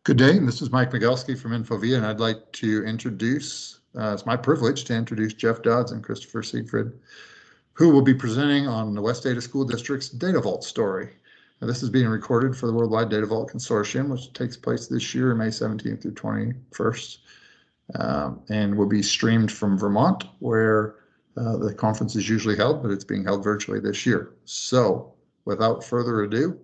Good day, this is Mike Migelski from Infovia, and I'd like to introduce, it's my privilege to introduce Jeff Dodds and Christopher Siegfried, who will be presenting on the West Ada School District's Data Vault story. Now, this is being recorded for the Worldwide Data Vault Consortium, which takes place this year, May 17th through 21st, and will be streamed from Vermont, where the conference is usually held, but it's being held virtually this year. So, without further ado,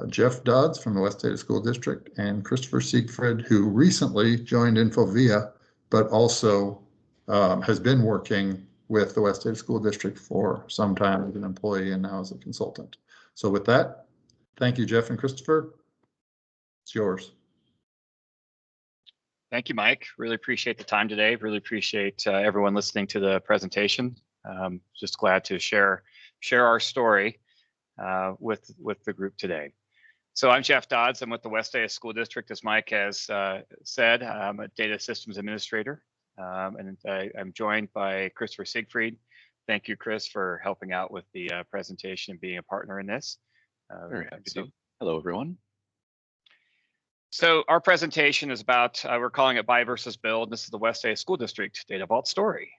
Jeff Dodds from the West Ada School District and Christopher Siegfried, who recently joined Infovia, but also has been working with the West Ada School District for some time as an employee and now as a consultant. So with that, thank you, Jeff and Christopher. It's yours. Thank you, Mike. Really appreciate the time today. Really appreciate everyone listening to the presentation. Just glad to share our story with the group today. So I'm Jeff Dodds. I'm with the West Ada School District, as Mike has said. I'm a data systems administrator, and I'm joined by Christopher Siegfried. Thank you, Chris, for helping out with the presentation and being a partner in this. Very happy to. Hello, everyone. So our presentation is about, we're calling it Buy versus Build. This is the West Ada School District Data Vault story.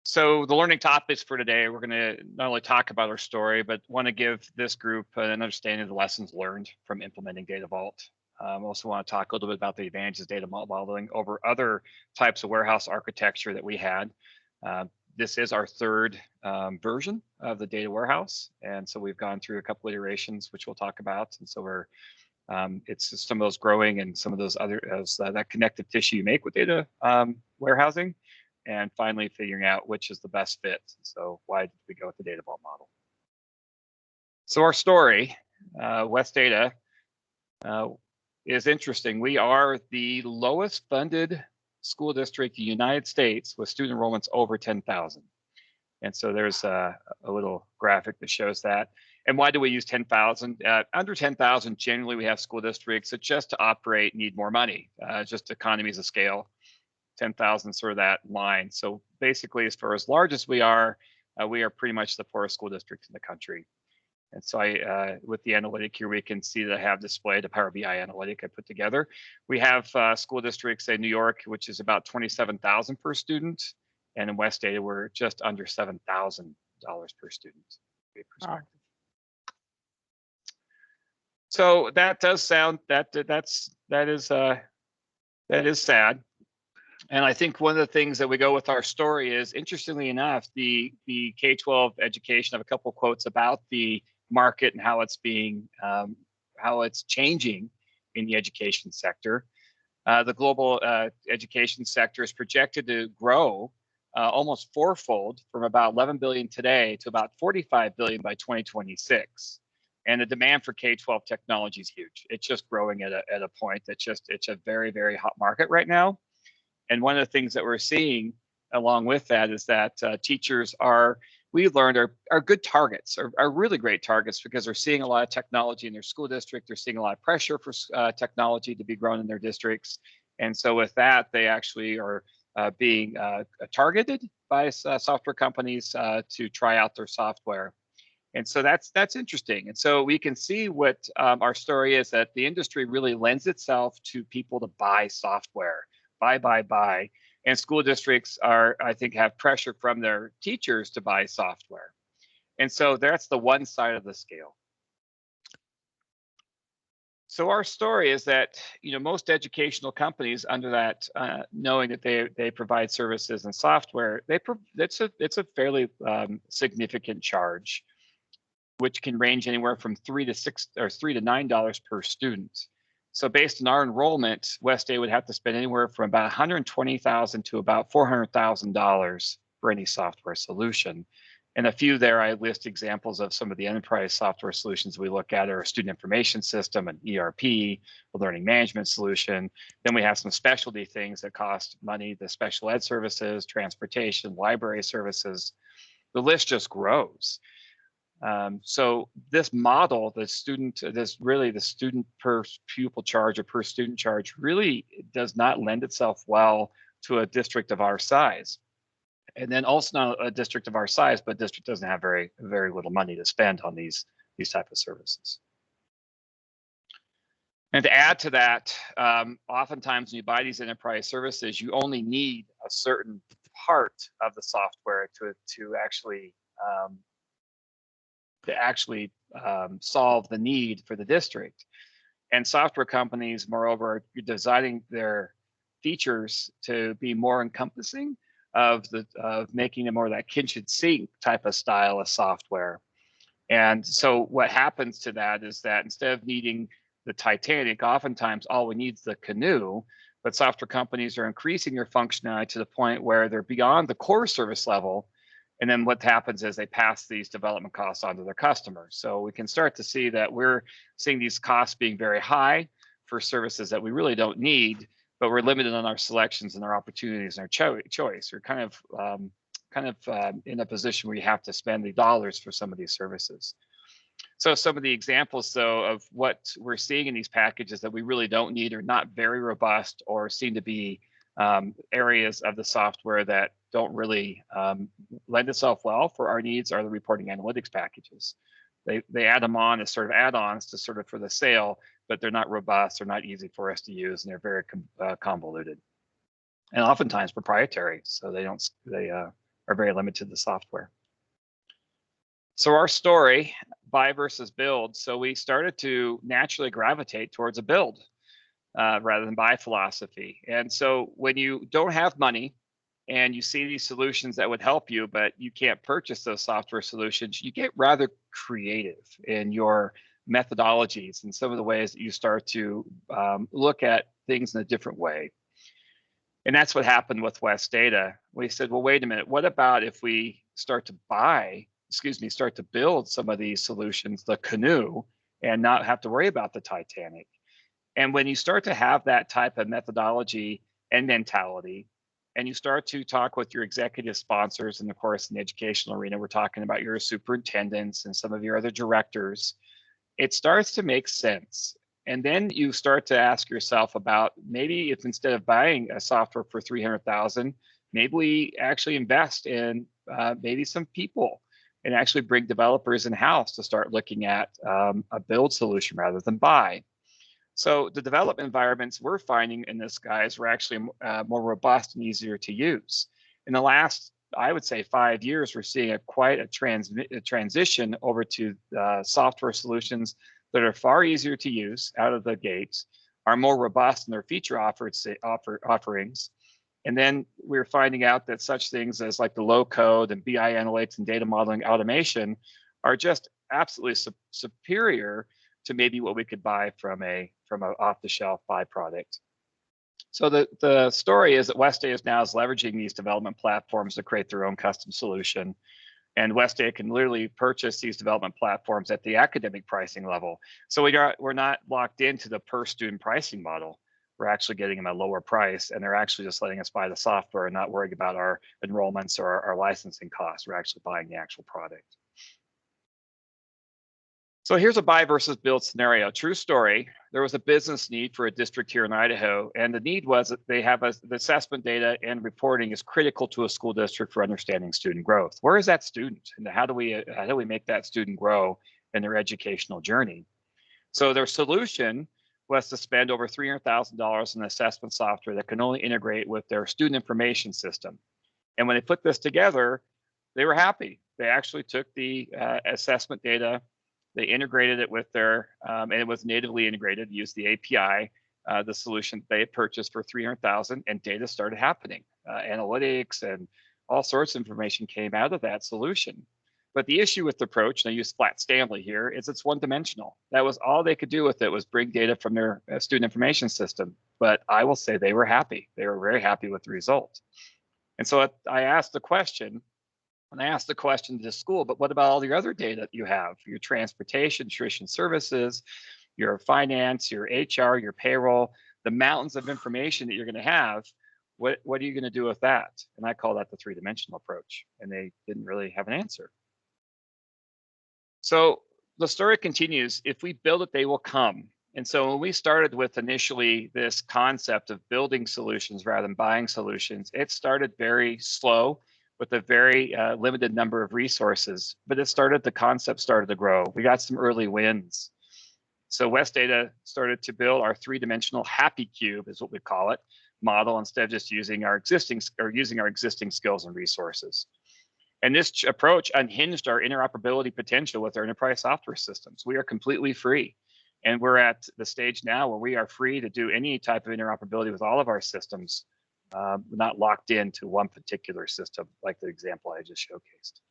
So the learning topics for today, we're going to not only talk about our story, but want to give this group an understanding of the lessons learned from implementing Data Vault. Also want to talk a little bit about the advantages of data modeling over other types of warehouse architecture that we had. This is our third version of the data warehouse. And so we've gone through a couple of iterations, which we'll talk about. And so we're, it's some of those growing and some of those other, that connective tissue you make with data warehousing. And finally figuring out which is the best fit. So why did we go with the Data Vault model? So our story, West Ada, is interesting. We are the lowest funded school district in the United States with student enrollments over 10,000. And so there's a little graphic that shows that. And why do we use 10,000? Under 10,000, generally we have school districts that just to operate need more money, just economies of scale. 10,000 sort of that line. So basically, as far as large as we are pretty much the poorest school district in the country. And so with the analytic here, we can see that I have displayed a Power BI analytic I put together. We have school districts in New York, which is about 27,000 per student. And in West Ada, we're just under $7,000 per student. So that does sound, that is sad. And I think one of the things that we go with our story is, interestingly enough, the K-12 education. I have a couple of quotes about the market and how it's being, how it's changing in the education sector. The global education sector is projected to grow almost fourfold from about 11 billion today to about 45 billion by 2026. And the demand for K-12 technology is huge. It's just growing at a point that's just, it's a very, very hot market right now. And one of the things that we're seeing along with that is that teachers we learned are good targets, are really great targets, because they're seeing a lot of technology in their school district. They're seeing a lot of pressure for technology to be grown in their districts. And so with that, they actually are being targeted by software companies to try out their software. And so that's interesting. And so we can see what our story is, that the industry really lends itself to people to buy software. Buy. And school districts I think, have pressure from their teachers to buy software. And so that's the one side of the scale. So our story is that, most educational companies under that, knowing that they provide services and software, it's a fairly significant charge, which can range anywhere from $3 to $9 per student. So based on our enrollment, West Ada would have to spend anywhere from about $120,000 to about $400,000 for any software solution. And a few there, I list examples of some of the enterprise software solutions we look at are a student information system, an ERP, a learning management solution. Then we have some specialty things that cost money, the special ed services, transportation, library services. The list just grows. So this model, the student per pupil charge or per student charge really does not lend itself well to a district of our size. And then also not a district of our size, but district doesn't have very little money to spend on these type of services. And to add to that, oftentimes when you buy these enterprise services, you only need a certain part of the software to actually solve the need for the district. And software companies, moreover, are designing their features to be more encompassing of making it more that kitchen sink type of style of software. And so what happens to that is that instead of needing the Titanic, oftentimes all we need is the canoe, but software companies are increasing their functionality to the point where they're beyond the core service level. And then what happens is they pass these development costs on to their customers. So we can start to see that we're seeing these costs being very high for services that we really don't need, but we're limited on our selections and our opportunities and our choice. We're kind of in a position where you have to spend the dollars for some of these services. So some of the examples, though, of what we're seeing in these packages that we really don't need are not very robust or seem to be areas of the software that don't really lend itself well for our needs are the reporting analytics packages. They add them on as sort of add-ons to sort of for the sale, but they're not robust, they're not easy for us to use, and they're very convoluted. And oftentimes proprietary, so they are very limited to the software. So our story, buy versus build. So we started to naturally gravitate towards a build rather than buy philosophy. And so when you don't have money and you see these solutions that would help you, but you can't purchase those software solutions, you get rather creative in your methodologies and some of the ways that you start to look at things in a different way. And that's what happened with West Data. We said, well, wait a minute, what about if we start to build some of these solutions, the canoe, and not have to worry about the Titanic? And when you start to have that type of methodology and mentality, and you start to talk with your executive sponsors, and of course, in the educational arena, we're talking about your superintendents and some of your other directors, it starts to make sense. And then you start to ask yourself about maybe if instead of buying a software for $300,000, maybe we actually invest in maybe some people and actually bring developers in-house to start looking at a build solution rather than buy. So the development environments we're finding in this, guys, were actually more robust and easier to use. In the last, I would say, 5 years, we're seeing quite a transition over to software solutions that are far easier to use out of the gates, are more robust in their feature offerings. And then we're finding out that such things as like the low code and BI analytics and data modeling automation are just absolutely superior to maybe what we could buy from a off-the-shelf buy product. So the story is that West Data now is leveraging these development platforms to create their own custom solution. And West Data can literally purchase these development platforms at the academic pricing level. So we're not locked into the per student pricing model. We're actually getting them at a lower price, and they're actually just letting us buy the software and not worrying about our enrollments or our licensing costs. We're actually buying the actual product. So here's a buy versus build scenario. True story. There was a business need for a district here in Idaho, and the need was that they have the assessment data and reporting is critical to a school district for understanding student growth. Where is that student, and how do we make that student grow in their educational journey? So their solution was to spend over $300,000 in assessment software that can only integrate with their student information system. And when they put this together, they were happy. They actually took the assessment data, they integrated it with their, and it was natively integrated, used the API, the solution they had purchased for $300,000, and data started happening. Analytics and all sorts of information came out of that solution. But the issue with the approach, and I use Flat Stanley here, is it's one-dimensional. That was all they could do with it, was bring data from their student information system. But I will say they were happy. They were very happy with the result. And so I asked the question, and I asked the question to the school, but what about all the other data that you have? Your transportation, nutrition services, your finance, your HR, your payroll, the mountains of information that you're going to have. What are you going to do with that? And I call that the three-dimensional approach. And they didn't really have an answer. So the story continues. If we build it, they will come. And so when we started with initially this concept of building solutions rather than buying solutions, it started very slow, with a very limited number of resources, but the concept started to grow. We got some early wins. So West Data started to build our three-dimensional happy cube, is what we call it, model, instead of just using our existing skills and resources. And this approach unhinged our interoperability potential with our enterprise software systems. We are completely free. And we're at the stage now where we are free to do any type of interoperability with all of our systems, not locked into one particular system, like the example I just showcased.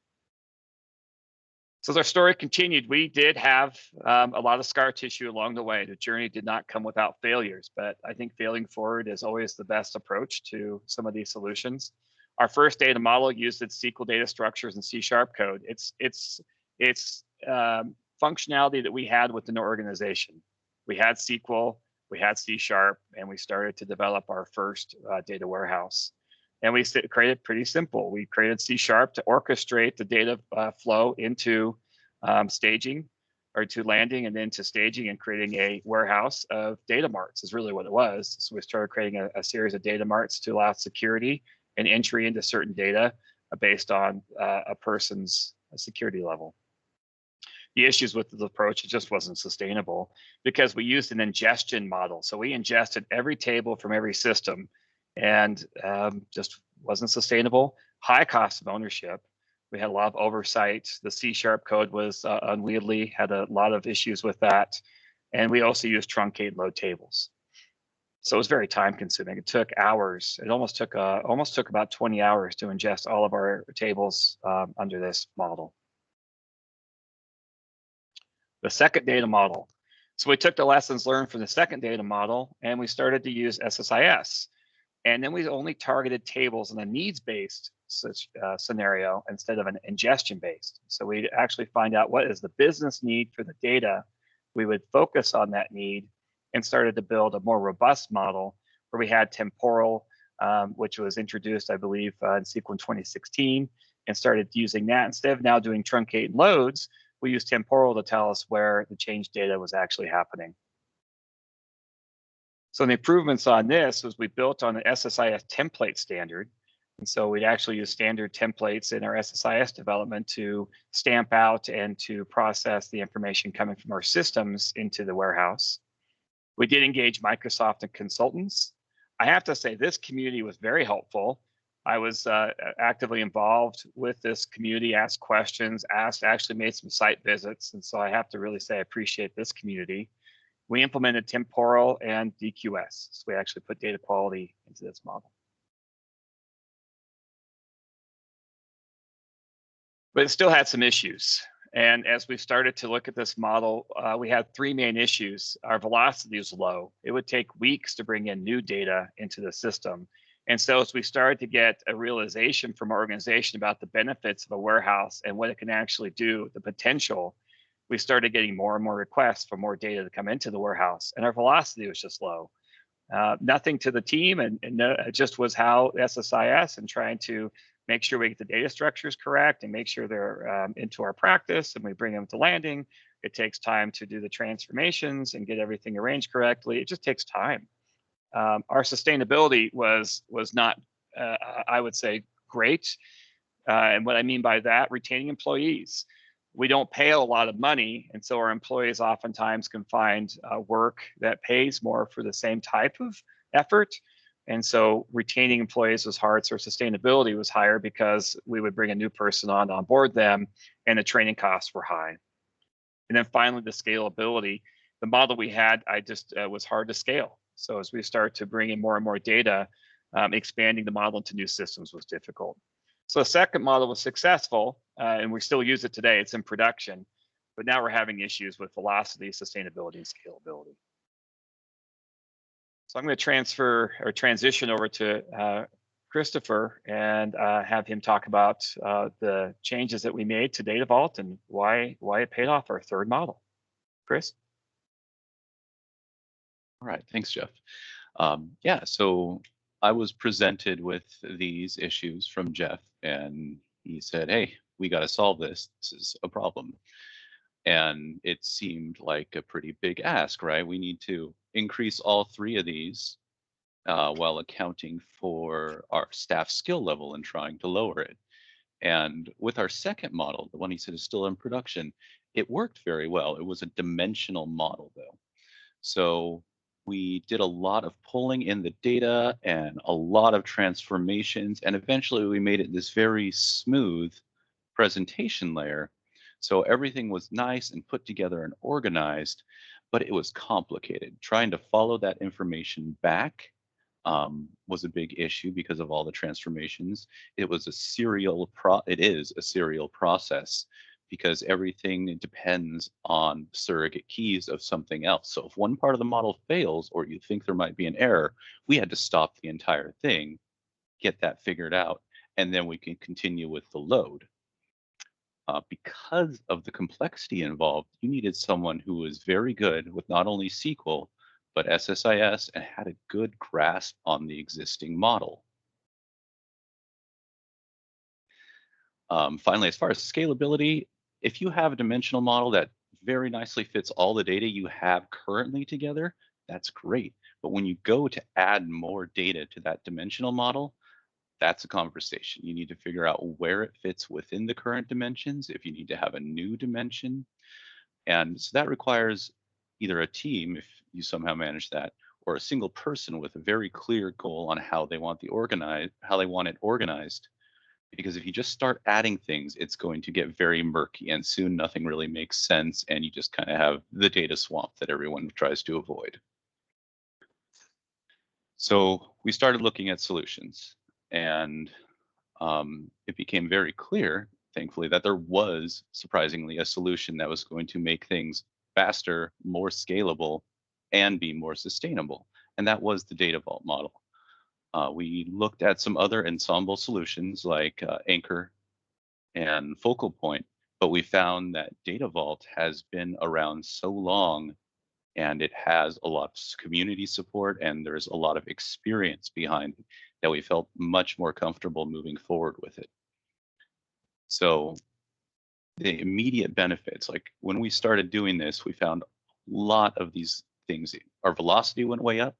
So as our story continued, we did have a lot of scar tissue along the way. The journey did not come without failures, but I think failing forward is always the best approach to some of these solutions. Our first data model used its SQL data structures and C# code. It's functionality that we had within the organization. We had SQL, we had C#, and we started to develop our first data warehouse. And we created pretty simple. We created C# to orchestrate the data flow into staging, or to landing and then to staging, and creating a warehouse of data marts is really what it was. So we started creating a series of data marts to allow security and entry into certain data based on a person's security level. The issues with the approach, it just wasn't sustainable because we used an ingestion model. So we ingested every table from every system, and just wasn't sustainable. High cost of ownership. We had a lot of oversight. The C# code was unwieldy, had a lot of issues with that. And we also used truncate load tables. So it was very time consuming. It took hours. It almost took about 20 hours to ingest all of our tables under this model. The second data model. So we took the lessons learned from the second data model and we started to use SSIS. And then we only targeted tables in a needs-based scenario instead of an ingestion-based. So we'd actually find out what is the business need for the data. We would focus on that need and started to build a more robust model where we had temporal, which was introduced, I believe, in SQL in 2016, and started using that. Instead of now doing truncate loads, we used temporal to tell us where the change data was actually happening. So the improvements on this was we built on the SSIS template standard. And so we'd actually use standard templates in our SSIS development to stamp out and to process the information coming from our systems into the warehouse. We did engage Microsoft and consultants. I have to say this community was very helpful. I was actively involved with this community, asked questions, actually made some site visits. And so I have to really say I appreciate this community. We implemented temporal and DQS. So we actually put data quality into this model. But it still had some issues. And as we started to look at this model, we had three main issues. Our velocity was low. It would take weeks to bring in new data into the system. And so as we started to get a realization from our organization about the benefits of a warehouse and what it can actually do, the potential, we started getting more and more requests for more data to come into the warehouse. And our velocity was just low. Nothing to the team, and it just was how SSIS and trying to make sure we get the data structures correct and make sure they're into our practice and we bring them to landing. It takes time to do the transformations and get everything arranged correctly. It just takes time. Our sustainability was not, I would say, great. And what I mean by that, retaining employees. We don't pay a lot of money, and so our employees oftentimes can find work that pays more for the same type of effort. And so retaining employees was hard, so sustainability was higher because we would bring a new person on board them, and the training costs were high. And then finally, the scalability. The model we had, was hard to scale. So as we start to bring in more and more data, expanding the model into new systems was difficult. So the second model was successful, and we still use it today. It's in production, but now we're having issues with velocity, sustainability, and scalability. So I'm going to transition over to Christopher and have him talk about the changes that we made to Data Vault and why it paid off our third model. Chris? All right, thanks, Jeff. Yeah, so I was presented with these issues from Jeff, and he said, hey, we got to solve this. This is a problem. And it seemed like a pretty big ask, right? We need to increase all three of these while accounting for our staff skill level and trying to lower it. And with our second model, the one he said is still in production, it worked very well. It was a dimensional model though. So we did a lot of pulling in the data and a lot of transformations, and eventually we made it this very smooth presentation layer. So everything was nice and put together and organized, but it was complicated. Trying to follow that information back was a big issue because of all the transformations. It was a it is a serial process because everything depends on surrogate keys of something else. So if one part of the model fails or you think there might be an error, we had to stop the entire thing, get that figured out, and then we can continue with the load. Because of the complexity involved, you needed someone who was very good with not only SQL, but SSIS and had a good grasp on the existing model. Finally, as far as scalability, if you have a dimensional model that very nicely fits all the data you have currently together, that's great. But when you go to add more data to that dimensional model, that's a conversation. You need to figure out where it fits within the current dimensions, if you need to have a new dimension. And so that requires either a team, if you somehow manage that, or a single person with a very clear goal on how they want it organized. Because if you just start adding things, it's going to get very murky and soon nothing really makes sense and you just kind of have the data swamp that everyone tries to avoid. So we started looking at solutions, and it became very clear, thankfully, that there was surprisingly a solution that was going to make things faster, more scalable, and be more sustainable. And that was the data vault model. We looked at some other ensemble solutions like Anchor and Focal Point, but we found that Data Vault has been around so long and it has a lot of community support and there's a lot of experience behind it that we felt much more comfortable moving forward with it. So the immediate benefits, like when we started doing this, we found a lot of these things. Our velocity went way up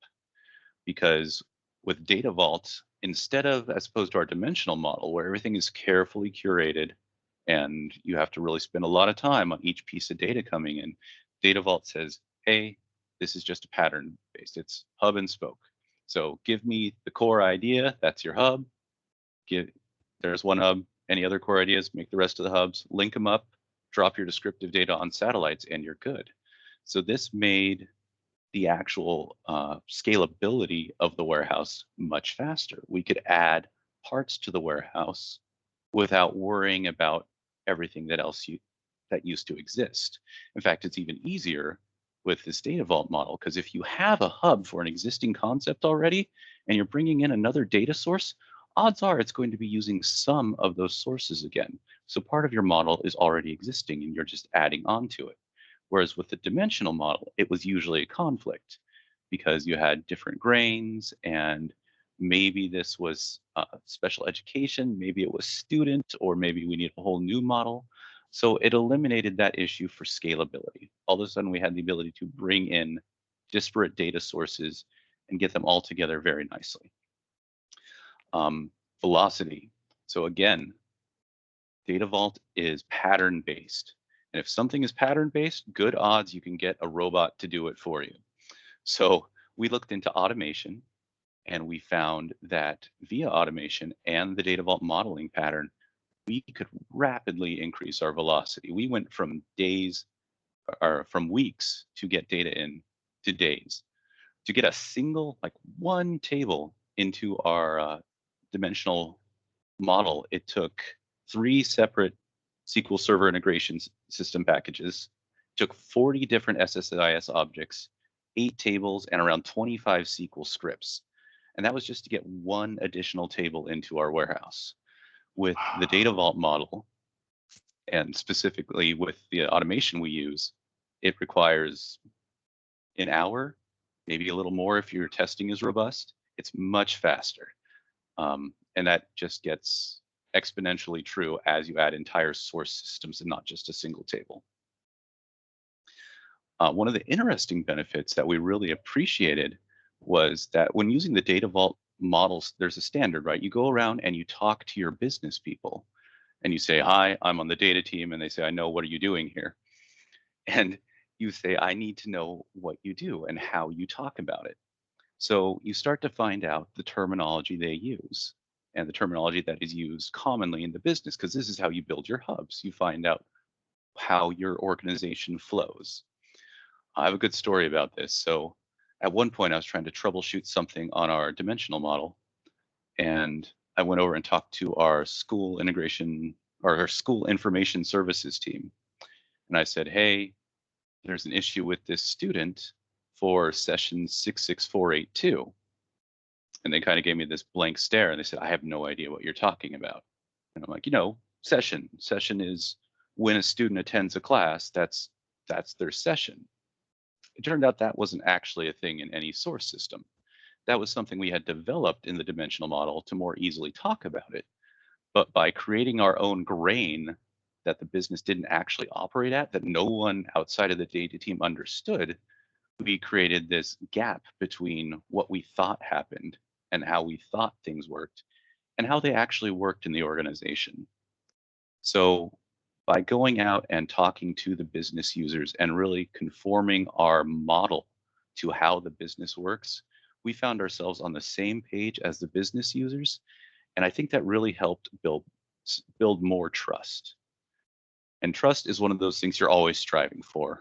because with Data Vault, instead of, as opposed to our dimensional model where everything is carefully curated and you have to really spend a lot of time on each piece of data coming in, Data Vault says, hey, this is just a pattern based. It's hub and spoke. So give me the core idea, that's your hub. There's one hub, any other core ideas, make the rest of the hubs, link them up, drop your descriptive data on satellites, and you're good. So this made the actual scalability of the warehouse much faster. We could add parts to the warehouse without worrying about everything that used to exist. In fact, it's even easier with this data vault model, because if you have a hub for an existing concept already and you're bringing in another data source, odds are it's going to be using some of those sources again. So part of your model is already existing and you're just adding on to it. Whereas with the dimensional model, it was usually a conflict because you had different grains and maybe this was special education, maybe it was student, or maybe we need a whole new model. So it eliminated that issue for scalability. All of a sudden we had the ability to bring in disparate data sources and get them all together very nicely. Velocity. So again, Data Vault is pattern based. And if something is pattern based, good odds you can get a robot to do it for you. So we looked into automation and we found that via automation and the Data Vault modeling pattern, we could rapidly increase our velocity. We went from days or from weeks to get data in to days. To get a single, like one table into our dimensional model, it took 3 separate SQL Server integration system packages, took 40 different SSIS objects, 8 tables, and around 25 SQL scripts. And that was just to get one additional table into our warehouse. With the Data Vault model, and specifically with the automation we use, it requires an hour, maybe a little more if your testing is robust. It's much faster. And that just gets exponentially true as you add entire source systems and not just a single table. One of the interesting benefits that we really appreciated was that when using the Data Vault models, there's a standard, right? You go around and you talk to your business people And you say, hi, I'm on the data team. And they say, I know, what are you doing here? And you say, I need to know what you do and how you talk about it. So you start to find out the terminology they use and the terminology that is used commonly in the business, because this is how you build your hubs. You find out how your organization flows. I have a good story about this. So at one point, I was trying to troubleshoot something on our dimensional model, and I went over and talked to our school integration or our school information services team. And I said, hey, there's an issue with this student for session 66482. And they kind of gave me this blank stare and they said, I have no idea what you're talking about. And I'm like, session is when a student attends a class, that's their session. It turned out that wasn't actually a thing in any source system. That was something we had developed in the dimensional model to more easily talk about it. But by creating our own grain that the business didn't actually operate at, that no one outside of the data team understood, we created this gap between what we thought happened and how we thought things worked and how they actually worked in the organization. So by going out and talking to the business users and really conforming our model to how the business works, we found ourselves on the same page as the business users. And I think that really helped build more trust. And trust is one of those things you're always striving for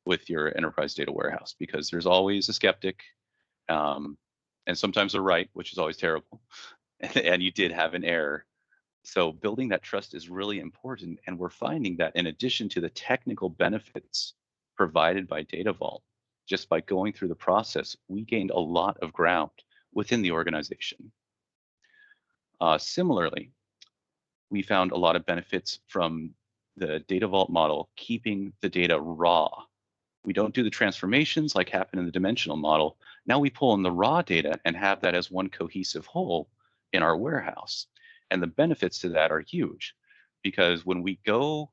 with your enterprise data warehouse, because there's always a skeptic, and sometimes they're right, which is always terrible. And you did have an error. So building that trust is really important. And we're finding that in addition to the technical benefits provided by Data Vault, just by going through the process, we gained a lot of ground within the organization. Similarly, we found a lot of benefits from the Data Vault model, keeping the data raw. We don't do the transformations like happen in the dimensional model. Now we pull in the raw data and have that as one cohesive whole in our warehouse. And the benefits to that are huge, because when we go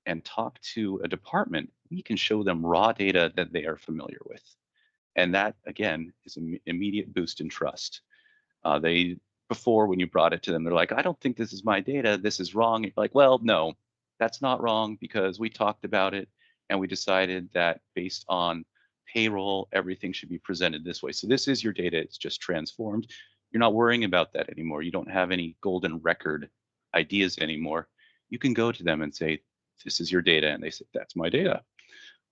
and talk to a department, we can show them raw data that they are familiar with. And that, again, is an immediate boost in trust. Before, when you brought it to them, they're like, I don't think this is my data. This is wrong. You're like, well, no, that's not wrong, because we talked about it and we decided that based on payroll, everything should be presented this way. So this is your data. It's just transformed. You're not worrying about that anymore. You don't have any golden record ideas anymore. You can go to them and say, this is your data. And they say, that's my data.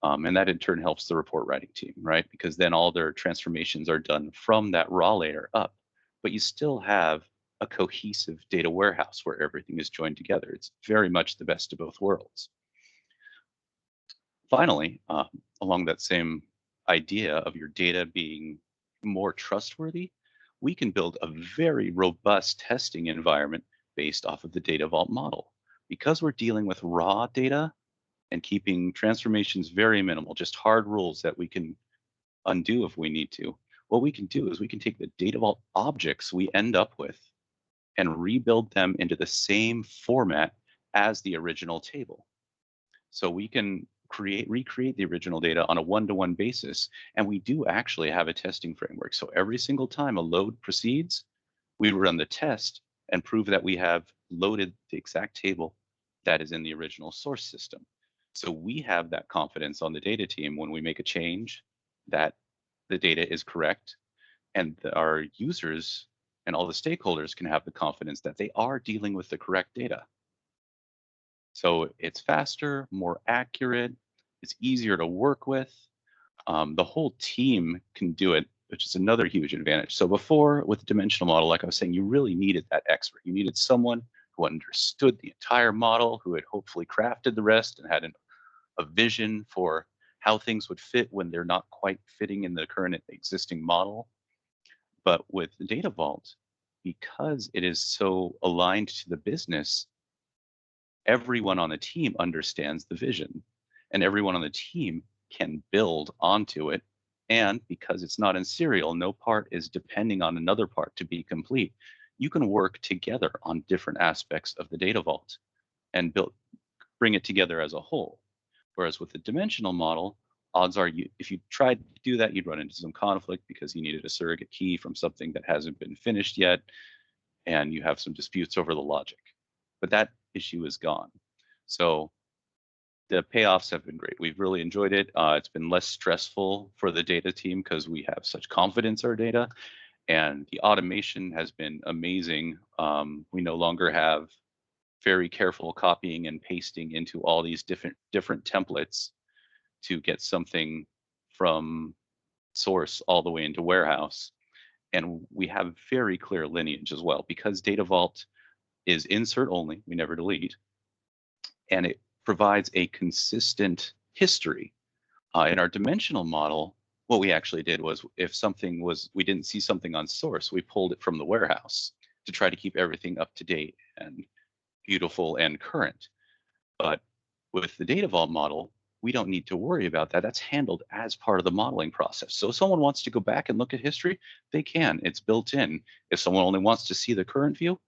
And that in turn helps the report writing team, right? Because then all their transformations are done from that raw layer up. But you still have a cohesive data warehouse where everything is joined together. It's very much the best of both worlds. Finally, along that same idea of your data being more trustworthy, we can build a very robust testing environment based off of the Data Vault model. Because we're dealing with raw data and keeping transformations very minimal, just hard rules that we can undo if we need to, what we can do is we can take the Data Vault objects we end up with and rebuild them into the same format as the original table. So we can recreate the original data on a one-to-one basis, and we do actually have a testing framework. So every single time a load proceeds, we run the test and prove that we have loaded the exact table that is in the original source system. So we have that confidence on the data team when we make a change that the data is correct, and our users and all the stakeholders can have the confidence that they are dealing with the correct data. So it's faster, more accurate, it's easier to work with. The whole team can do it, which is another huge advantage. So before, with the dimensional model, like I was saying, you really needed that expert. You needed someone who understood the entire model, who had hopefully crafted the rest and had a vision for how things would fit when they're not quite fitting in the current existing model. But with the Data Vault, because it is so aligned to the business, everyone on the team understands the vision, and everyone on the team can build onto it. And because it's not in serial, no part is depending on another part to be complete. You can work together on different aspects of the Data Vault and bring it together as a whole. Whereas with the dimensional model, odds are if you tried to do that, you'd run into some conflict because you needed a surrogate key from something that hasn't been finished yet, and you have some disputes over the logic. But that issue is gone. So the payoffs have been great. We've really enjoyed it. It's been less stressful for the data team because we have such confidence in our data, and the automation has been amazing. We no longer have very careful copying and pasting into all these different templates to get something from source all the way into warehouse. And we have very clear lineage as well, because Data Vault is insert only, we never delete, and it provides a consistent history. In our dimensional model, what we actually did was, if we didn't see something on source, we pulled it from the warehouse to try to keep everything up to date and beautiful and current. But with the Data Vault model, we don't need to worry about that. That's handled as part of the modeling process. So if someone wants to go back and look at history, they can. It's built in. If someone only wants to see the current view,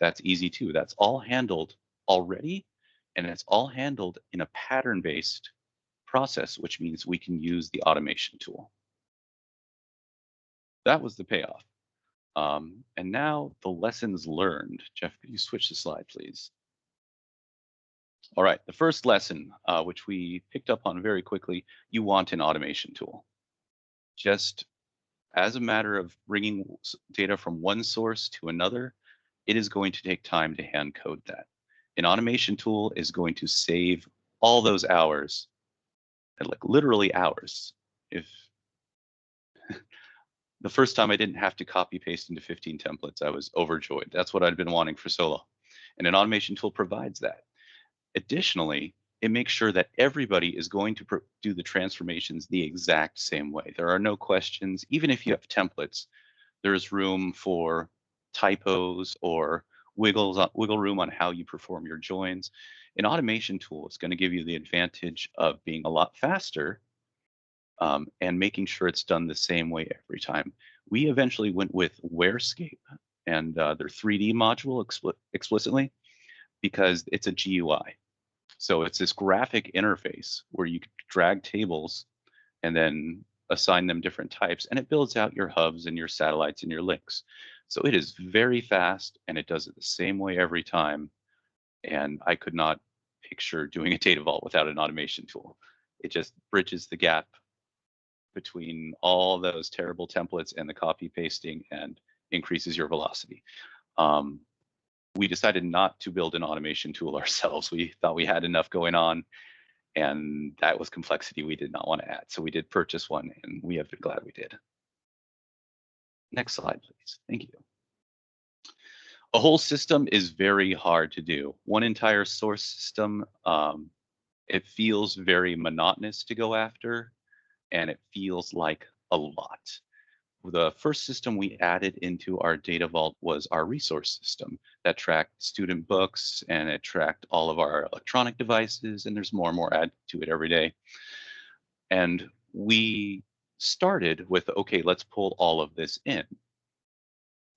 that's easy too. That's all handled already, and it's all handled in a pattern-based process, which means we can use the automation tool. That was the payoff. And now the lessons learned. Jeff, could you switch the slide, please? All right, the first lesson, which we picked up on very quickly, you want an automation tool. Just as a matter of bringing data from one source to another, it is going to take time to hand code that. An automation tool is going to save all those hours, like literally hours. If the first time I didn't have to copy paste into 15 templates, I was overjoyed. That's what I'd been wanting for so long. And an automation tool provides that. Additionally, it makes sure that everybody is going to do the transformations the exact same way. There are no questions. Even if you have templates, there's room for typos or wiggle room on how you perform your joins. An automation tool is going to give you the advantage of being a lot faster and making sure it's done the same way every time. We eventually went with Warescape and their 3D module explicitly, because it's a GUI. So it's this graphic interface where you can drag tables and then assign them different types, and it builds out your hubs and your satellites and your links. So it is very fast, and it does it the same way every time. And I could not picture doing a Data Vault without an automation tool. It just bridges the gap between all those terrible templates and the copy pasting and increases your velocity. We decided not to build an automation tool ourselves. We thought we had enough going on, and that was complexity we did not want to add. So we did purchase one, and we have been glad we did. Next slide, please. Thank you. A whole system is very hard to do. One entire source system, it feels very monotonous to go after, and it feels like a lot. The first system we added into our Data Vault was our resource system that tracked student books, and it tracked all of our electronic devices, and there's more and more added to it every day. And we started with, okay, let's pull all of this in.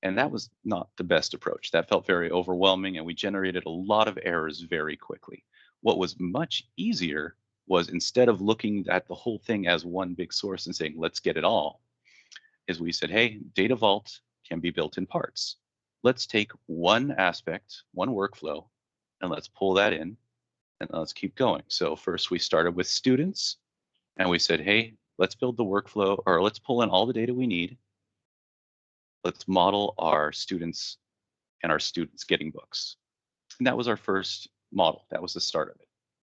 And that was not the best approach. That felt very overwhelming, and we generated a lot of errors very quickly. What was much easier was, instead of looking at the whole thing as one big source and saying, let's get it all, is we said, hey, Data Vault can be built in parts. Let's take one aspect, one workflow, and let's pull that in, and let's keep going. So first we started with students, and we said, hey, let's build the workflow, or let's pull in all the data we need. Let's model our students and our students getting books. And that was our first model. That was the start of it.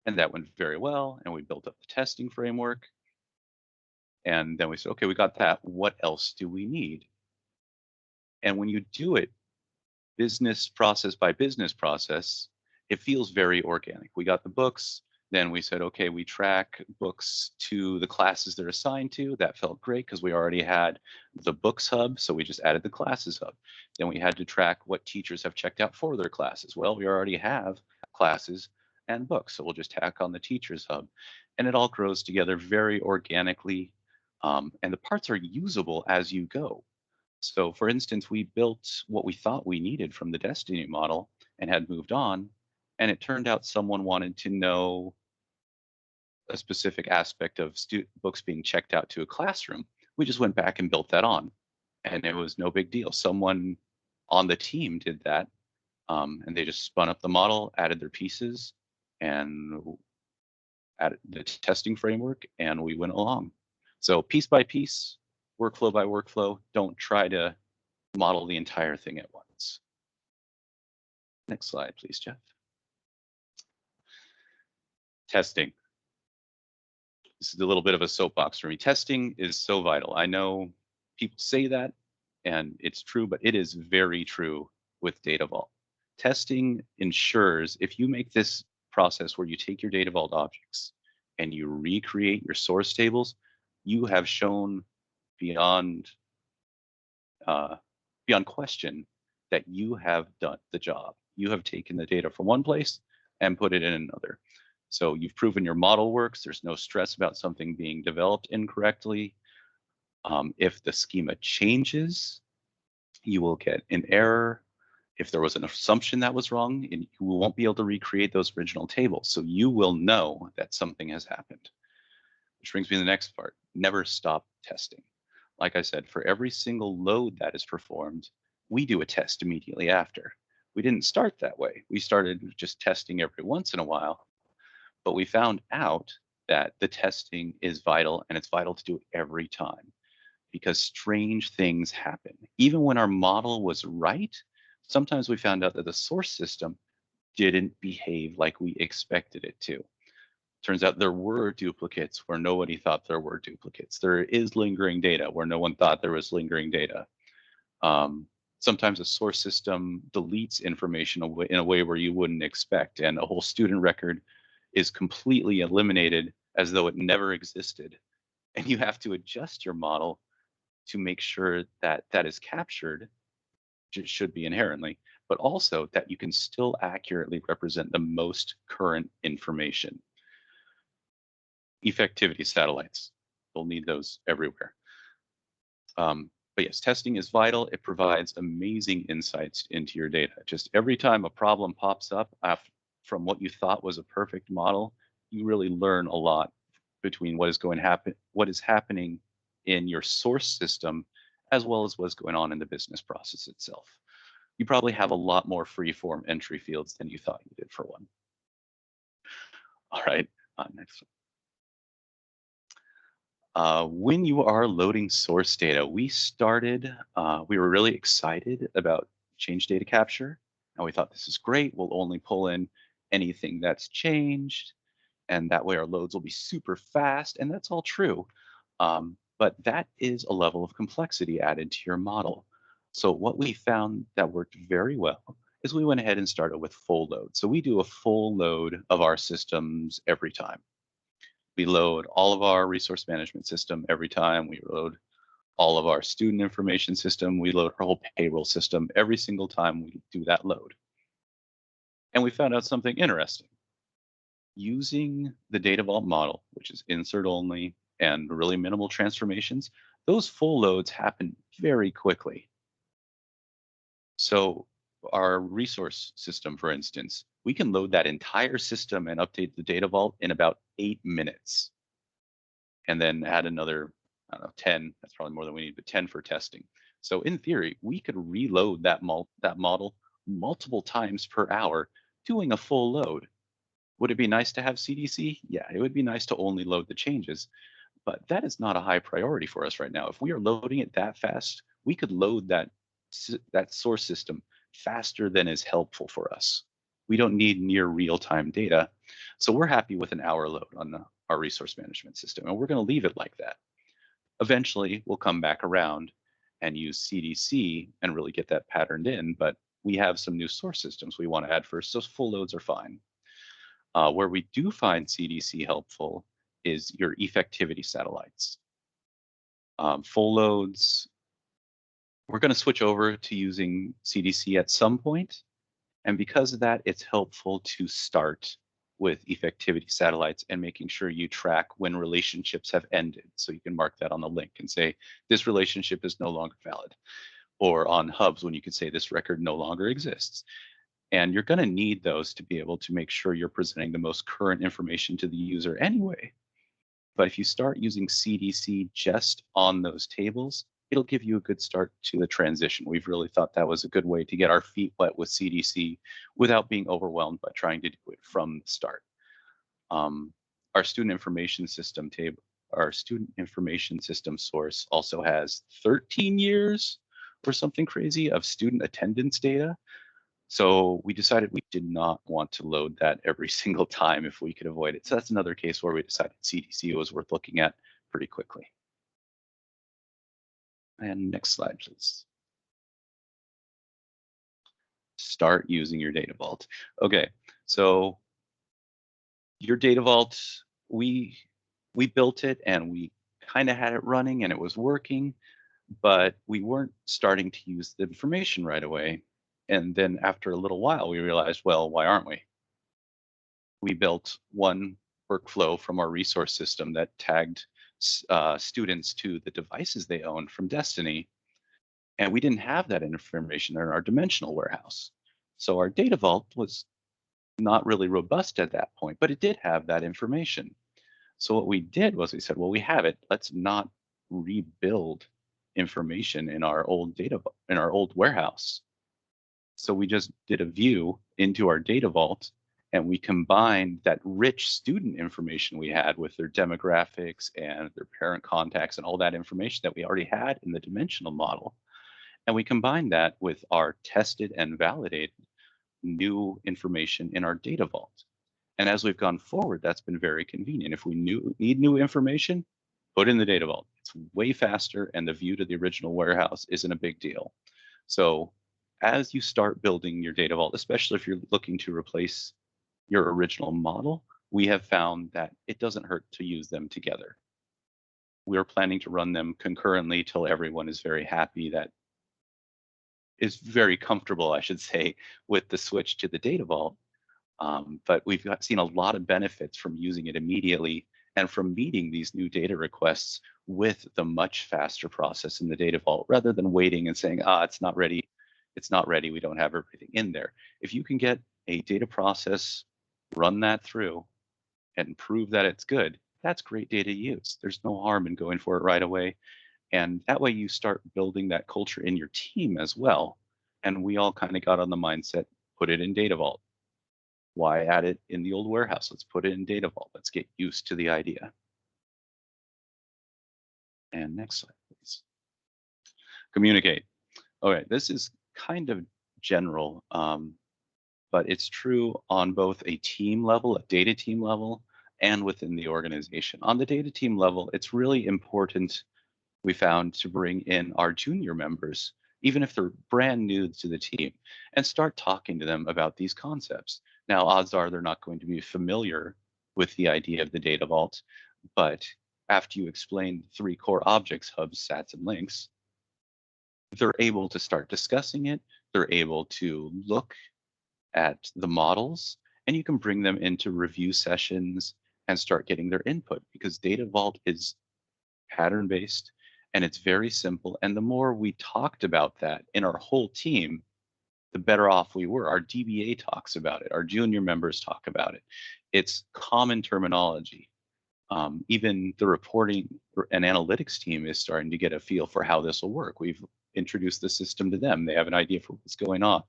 And that went very well, and we built up the testing framework. And then we said, okay, we got that. What else do we need? And when you do it business process by business process, it feels very organic. We got the books. Then we said, okay, we track books to the classes they're assigned to. That felt great because we already had the books hub. So we just added the classes hub. Then we had to track what teachers have checked out for their classes. Well, we already have classes and books. So we'll just tack on the teachers hub. And it all grows together very organically. And the parts are usable as you go. So for instance, we built what we thought we needed from the Destiny model and had moved on. And it turned out someone wanted to know a specific aspect of books being checked out to a classroom. We just went back and built that on. And it was no big deal. Someone on the team did that. And they just spun up the model, added their pieces, and added the testing framework, and we went along. So piece by piece, workflow by workflow, don't try to model the entire thing at once. Next slide, please, Jeff. Testing. This is a little bit of a soapbox for me. Testing is so vital. I know people say that, and it's true, but it is very true with Data Vault. Testing ensures if you make this process where you take your Data Vault objects and you recreate your source tables, you have shown beyond question that you have done the job. You have taken the data from one place and put it in another. So you've proven your model works. There's no stress about something being developed incorrectly. If the schema changes, you will get an error. If there was an assumption that was wrong, you won't be able to recreate those original tables. So you will know that something has happened. Which brings me to the next part. Never stop testing. Like I said, for every single load that is performed, we do a test immediately after. We didn't start that way. We started just testing every once in a while, but we found out that the testing is vital, and it's vital to do it every time because strange things happen. Even when our model was right, sometimes we found out that the source system didn't behave like we expected it to. Turns out there were duplicates where nobody thought there were duplicates. There is lingering data where no one thought there was lingering data. Sometimes a source system deletes information in a way where you wouldn't expect, and a whole student record is completely eliminated as though it never existed. And you have to adjust your model to make sure that that is captured, which it should be inherently, but also that you can still accurately represent the most current information. Effectivity satellites, you'll need those everywhere. But yes, testing is vital. It provides amazing insights into your data. Just every time a problem pops up from what you thought was a perfect model, you really learn a lot between what is happening in your source system, as well as what's going on in the business process itself. You probably have a lot more free-form entry fields than you thought you did for one. All right, next one. When you are loading source data, we were really excited about change data capture. And we thought this is great. We'll only pull in anything that's changed. And that way our loads will be super fast. And that's all true. But that is a level of complexity added to your model. So what we found that worked very well is we went ahead and started with full load. So we do a full load of our systems every time. We load all of our resource management system every time. We load all of our student information system. We load our whole payroll system every single time we do that load. And we found out something interesting. Using the Data Vault model, which is insert only and really minimal transformations, those full loads happen very quickly. So our resource system, for instance, we can load that entire system and update the Data Vault in about 8 minutes. And then add another, I don't know, 10, that's probably more than we need, but 10 for testing. So in theory, we could reload that model multiple times per hour doing a full load. Would it be nice to have CDC? Yeah, it would be nice to only load the changes, but that is not a high priority for us right now. If we are loading it that fast, we could load that source system faster than is helpful for us. We don't need near real-time data. So we're happy with an hour load on our resource management system, and we're going to leave it like that. Eventually, we'll come back around and use CDC and really get that patterned in, but we have some new source systems we want to add first, so full loads are fine. Where we do find CDC helpful is your effectivity satellites. Full loads, we're going to switch over to using CDC at some point. And because of that, it's helpful to start with effectivity satellites and making sure you track when relationships have ended. So you can mark that on the link and say, this relationship is no longer valid. Or on hubs, when you can say this record no longer exists. And you're going to need those to be able to make sure you're presenting the most current information to the user anyway. But if you start using CDC just on those tables, it'll give you a good start to the transition. We've really thought that was a good way to get our feet wet with CDC without being overwhelmed by trying to do it from the start. Our student information system table, our student information system source also has 13 years or something crazy of student attendance data. So we decided we did not want to load that every single time if we could avoid it. So that's another case where we decided CDC was worth looking at pretty quickly. And next slide, please. Start using your data vault. Okay, so your data vault, we built it and we kind of had it running and it was working, but we weren't starting to use the information right away. And then after a little while, we realized, well, why aren't we? We built one workflow from our resource system that tagged students to the devices they owned from Destiny. And we didn't have that information in our dimensional warehouse. So our data vault was not really robust at that point, but it did have that information. So what we did was we said, well, we have it. Let's not rebuild information in our old warehouse. So we just did a view into our data vault, and we combined that rich student information we had with their demographics and their parent contacts and all that information that we already had in the dimensional model. And we combined that with our tested and validated new information in our data vault. And as we've gone forward, that's been very convenient. If we need new information, put in the data vault. It's way faster, and the view to the original warehouse isn't a big deal. So as you start building your data vault, especially if you're looking to replace your original model, we have found that it doesn't hurt to use them together. We are planning to run them concurrently till everyone is very happy, that is very comfortable, I should say, with the switch to the data vault. But we've seen a lot of benefits from using it immediately and from meeting these new data requests with the much faster process in the data vault, rather than waiting and saying, it's not ready. It's not ready. We don't have everything in there. If you can get a data process, run that through and prove that it's good, that's great data use. There's no harm in going for it right away. And that way you start building that culture in your team as well. And we all kind of got on the mindset, put it in data vault. Why add it in the old warehouse? Let's put it in data vault. Let's get used to the idea. And next slide, please. Communicate. All right, this is kind of general, but it's true on both a team level, a data team level, and within the organization. On the data team level, it's really important, we found, to bring in our junior members, even if they're brand new to the team, and start talking to them about these concepts. Now, odds are they're not going to be familiar with the idea of the data vault, but after you explain 3 core objects, hubs, sats, and links, they're able to start discussing it. They're able to look at the models, and you can bring them into review sessions and start getting their input, because data vault is pattern-based and it's very simple. And the more we talked about that in our whole team, the better off we were. Our DBA talks about it. Our junior members talk about it. It's common terminology. Even the reporting and analytics team is starting to get a feel for how this will work. We've introduced the system to them. They have an idea for what's going on.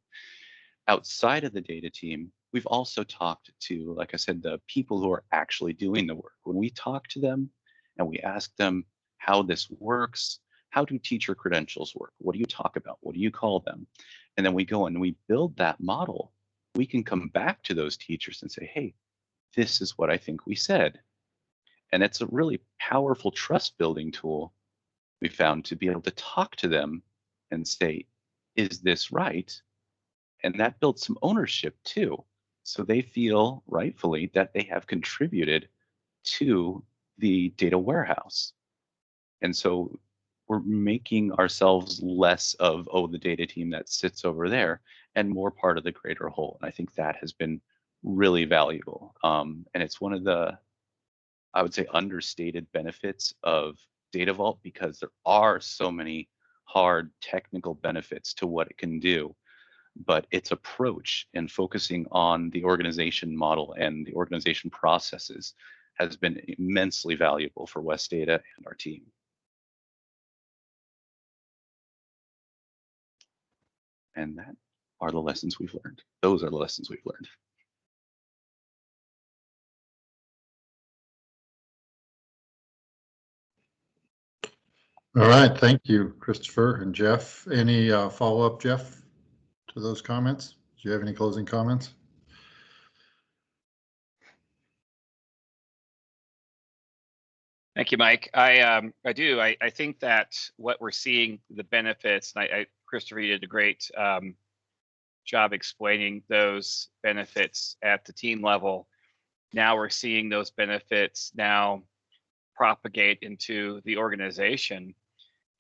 Outside of the data team, we've also talked to, like I said, the people who are actually doing the work. When we talk to them and we ask them how this works, how do teacher credentials work? What do you talk about? What do you call them? And then we go and we build that model. We can come back to those teachers and say, hey, this is what I think we said. And it's a really powerful trust building tool we found, to be able to talk to them and say, is this right? And that builds some ownership too. So they feel rightfully that they have contributed to the data warehouse. And so we're making ourselves less of, the data team that sits over there, and more part of the greater whole. And I think that has been really valuable. And it's one of the, I would say, understated benefits of Data Vault, because there are so many hard technical benefits to what it can do. But its approach and focusing on the organization model and the organization processes has been immensely valuable for West Data and our team. And that are the lessons we've learned. Those are the lessons we've learned. All right, thank you, Christopher and Jeff. Any follow-up, Jeff, to those comments? Do you have any closing comments? Thank you, Mike. I do. I think that what we're seeing, the benefits, and Christopher, you did a great job explaining those benefits at the team level. Now we're seeing those benefits now propagate into the organization.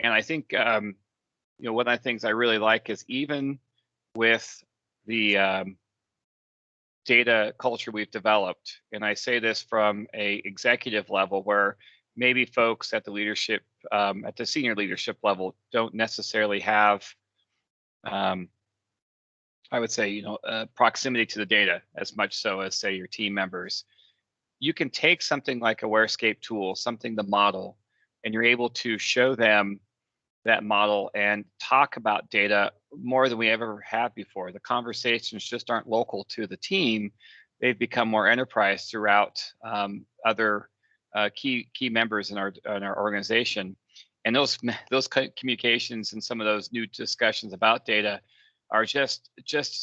And I think, one of the things I really like is even with the data culture we've developed, and I say this from a executive level where maybe folks at the leadership, at the senior leadership level, don't necessarily have, I would say, proximity to the data as much so as, say, your team members. You can take something like a Warescape tool, something to model, and you're able to show them that model and talk about data more than we ever have before. The conversations just aren't local to the team. They've become more enterprise throughout other key members in our organization. And those communications and some of those new discussions about data are just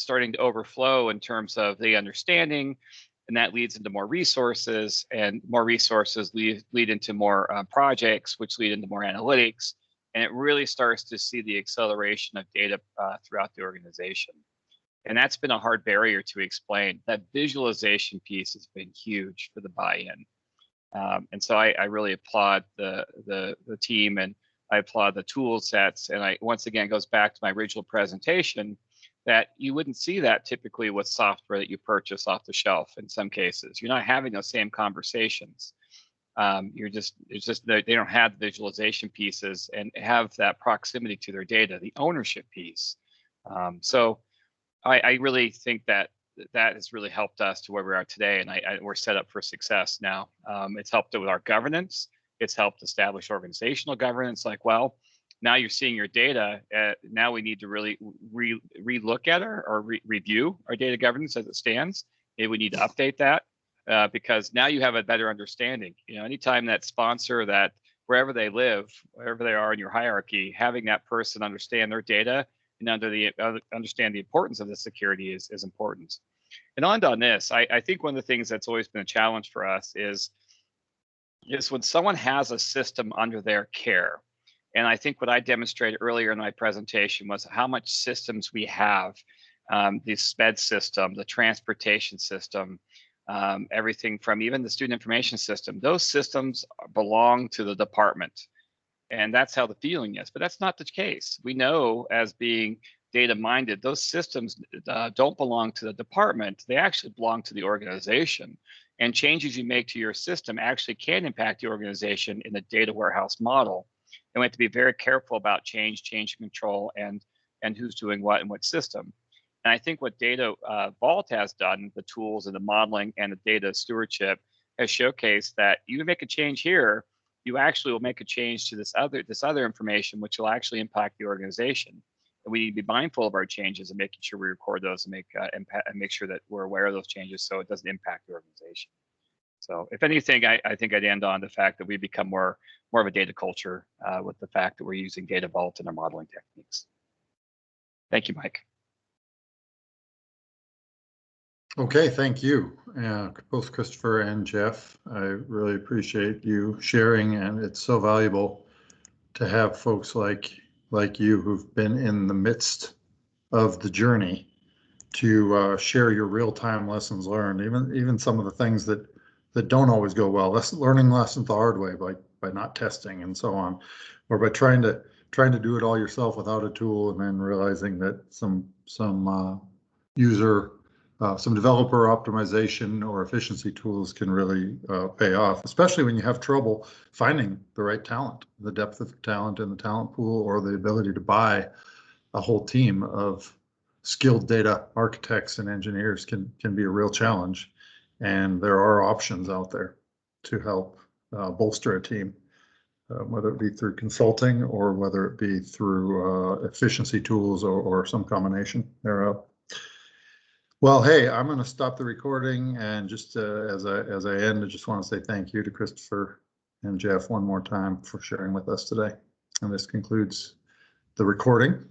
starting to overflow in terms of the understanding, and that leads into more resources, and more resources lead into more projects, which lead into more analytics. And it really starts to see the acceleration of data throughout the organization. And that's been a hard barrier to explain. That visualization piece has been huge for the buy-in. And so I really applaud the team, and I applaud the tool sets. And I, once again, goes back to my original presentation, that you wouldn't see that typically with software that you purchase off the shelf. In some cases, you're not having those same conversations. It's just they don't have the visualization pieces and have that proximity to their data, the ownership piece. So I really think that has really helped us to where we are today, and we're set up for success now. It's helped with our governance. It's helped establish organizational governance. Like, well, now you're seeing your data. Now we need to really re-look at or review our data governance as it stands. Maybe we need to update that because now you have a better understanding. Anytime that sponsor, that wherever they live, wherever they are in your hierarchy, having that person understand their data and understand the importance of the security is important. And on this, I think one of the things that's always been a challenge for us is when someone has a system under their care. And I think what I demonstrated earlier in my presentation was how much systems we have, the SPED system, the transportation system, everything from even the student information system. Those systems belong to the department. And that's how the feeling is. But that's not the case. We know, as being data-minded, those systems don't belong to the department. They actually belong to the organization. And changes you make to your system actually can impact the organization in the data warehouse model. And we have to be very careful about change control, and who's doing what in what system. And I think what Data Vault has done, the tools and the modeling and the data stewardship, has showcased that you make a change here, you actually will make a change to this other information, which will actually impact the organization. And we need to be mindful of our changes and making sure we record those and make sure that we're aware of those changes so it doesn't impact the organization. So if anything, I think I'd end on the fact that we become more of a data culture with the fact that we're using Data Vault in our modeling techniques. Thank you, Mike. Okay, thank you, both Christopher and Jeff. I really appreciate you sharing, and it's so valuable to have folks like you who've been in the midst of the journey to share your real-time lessons learned, even some of the things that don't always go well. Learning lessons the hard way by not testing and so on, or by trying to do it all yourself without a tool, and then realizing that some developer optimization or efficiency tools can really pay off, especially when you have trouble finding the right talent, the depth of talent in the talent pool, or the ability to buy a whole team of skilled data architects and engineers can be a real challenge. And there are options out there to help bolster a team. whether it be through consulting or whether it be through efficiency tools or some combination thereof. Well, hey, I'm going to stop the recording, and just as I end, I just want to say thank you to Christopher and Jeff one more time for sharing with us today. And this concludes the recording.